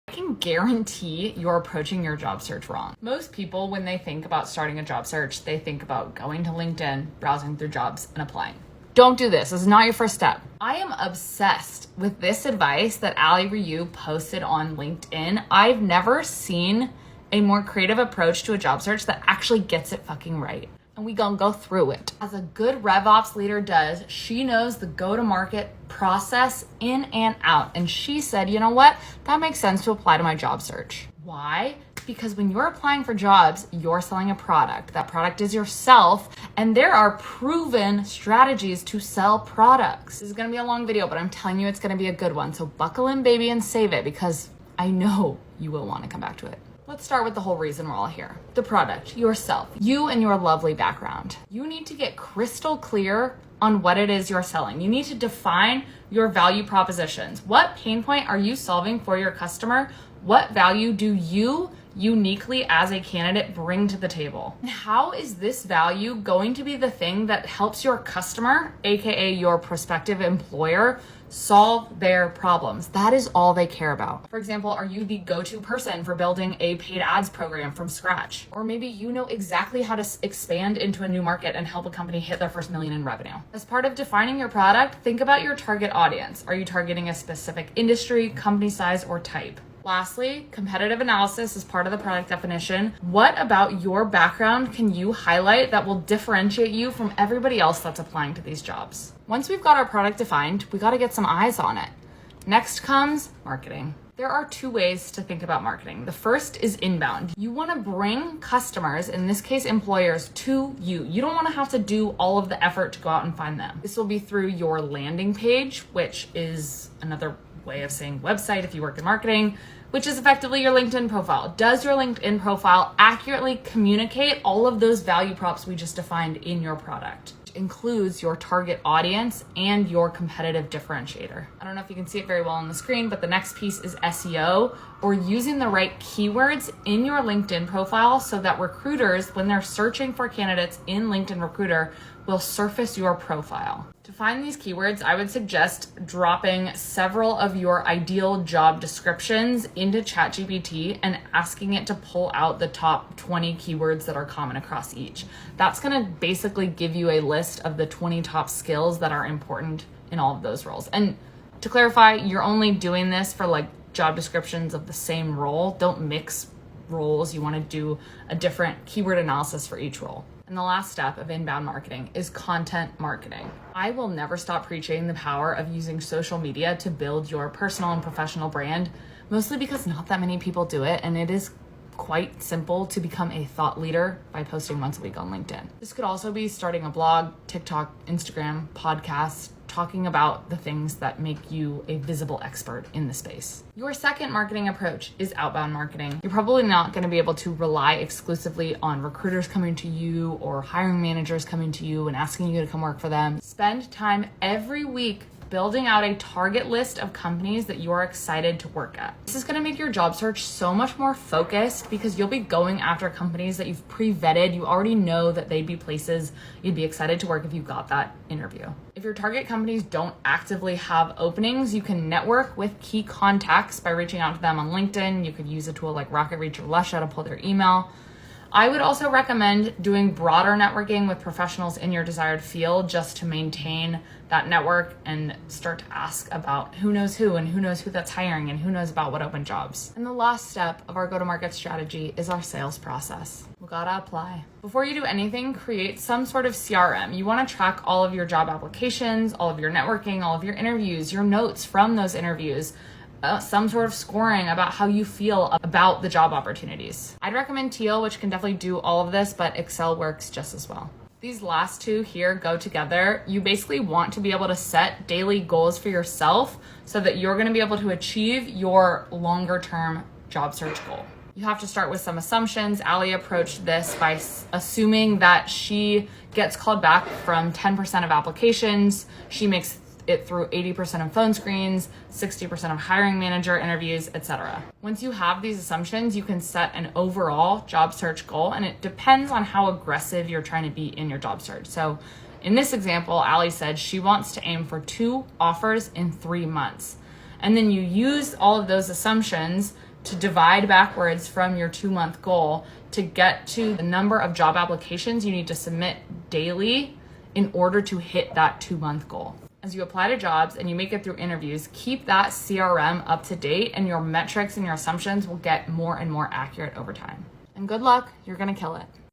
I can guarantee you're approaching your job search wrong. Most people, when they think about starting a job search, they think about going to LinkedIn, browsing through jobs, and applying. Don't do this. This is not your first step. I am obsessed with this advice that Ali Ryu posted on LinkedIn. I've never seen a more creative approach to a job search that actually gets it fucking right. And we gonna go through it. As a good RevOps leader does, she knows the go-to-market process in and out. And she said, you know what? That makes sense to apply to my job search. Why? Because when you're applying for jobs, you're selling a product. That product is yourself, and there are proven strategies to sell products. This is gonna be a long video, but I'm telling you it's gonna be a good one. So buckle in, baby, and save it, because I know you will wanna come back to it. Let's start with the whole reason we're all here. The product, yourself, you and your lovely background. You need to get crystal clear on what it is you're selling. You need to define your value propositions. What pain point are you solving for your customer? What value do you uniquely as a candidate bring to the table? And how is this value going to be the thing that helps your customer, AKA your prospective employer, solve their problems? That is all they care about. For example, are you the go-to person for building a paid ads program from scratch? Or maybe you know exactly how to expand into a new market and help a company hit their first $1 million in revenue. As part of defining your product, think about your target audience. Are you targeting a specific industry, company size, or type? Lastly, competitive analysis is part of the product definition. What about your background can you highlight that will differentiate you from everybody else that's applying to these jobs? Once we've got our product defined, we got to get some eyes on it. Next comes marketing. There are two ways to think about marketing. The first is inbound. You want to bring customers, in this case employers, to you. You don't want to have to do all of the effort to go out and find them. This will be through your landing page, which is another way of saying website if you work in marketing, which is effectively your LinkedIn profile. Does your LinkedIn profile accurately communicate all of those value props we just defined in your product? Which includes your target audience and your competitive differentiator. I don't know if you can see it very well on the screen, but the next piece is SEO, or using the right keywords in your LinkedIn profile so that recruiters, when they're searching for candidates in LinkedIn Recruiter, will surface your profile. To find these keywords, I would suggest dropping several of your ideal job descriptions into ChatGPT and asking it to pull out the top 20 keywords that are common across each. That's gonna basically give you a list of the 20 top skills that are important in all of those roles. And to clarify, you're only doing this for like job descriptions of the same role. Don't mix roles. You wanna do a different keyword analysis for each role. And the last step of inbound marketing is content marketing. I will never stop preaching the power of using social media to build your personal and professional brand, mostly because not that many people do it, and it is quite simple to become a thought leader by posting once a week on LinkedIn. This could also be starting a blog, TikTok, Instagram, podcast, talking about the things that make you a visible expert in the space. Your second marketing approach is outbound marketing. You're probably not going to be able to rely exclusively on recruiters coming to you or hiring managers coming to you and asking you to come work for them. Spend time every week building out a target list of companies that you are excited to work at. This is going to make your job search so much more focused because you'll be going after companies that you've pre-vetted. You already know that they'd be places you'd be excited to work if you got that interview. If your target companies don't actively have openings, you can network with key contacts by reaching out to them on LinkedIn. You could use a tool like RocketReach or Lusha to pull their email. I would also recommend doing broader networking with professionals in your desired field just to maintain that network and start to ask about who knows who and who knows who that's hiring and who knows about what open jobs. And the last step of our go-to-market strategy is our sales process. We gotta apply. Before you do anything, create some sort of CRM. You wanna track all of your job applications, all of your networking, all of your interviews, your notes from those interviews, some sort of scoring about how you feel about the job opportunities. I'd recommend Teal, which can definitely do all of this, but Excel works just as well. These last two here go together. You basically want to be able to set daily goals for yourself so that you're gonna be able to achieve your longer term job search goal. You have to start with some assumptions. Ali approached this by assuming that she gets called back from 10% of applications. She makes it through 80% of phone screens, 60% of hiring manager interviews, etc. Once you have these assumptions, you can set an overall job search goal, and it depends on how aggressive you're trying to be in your job search. So in this example, Ali said she wants to aim for 2 offers in 3 months. And then you use all of those assumptions to divide backwards from your 2-month goal to get to the number of job applications you need to submit daily in order to hit that 2-month goal. As you apply to jobs and you make it through interviews, keep that CRM up to date and your metrics and your assumptions will get more and more accurate over time. And good luck, you're gonna kill it.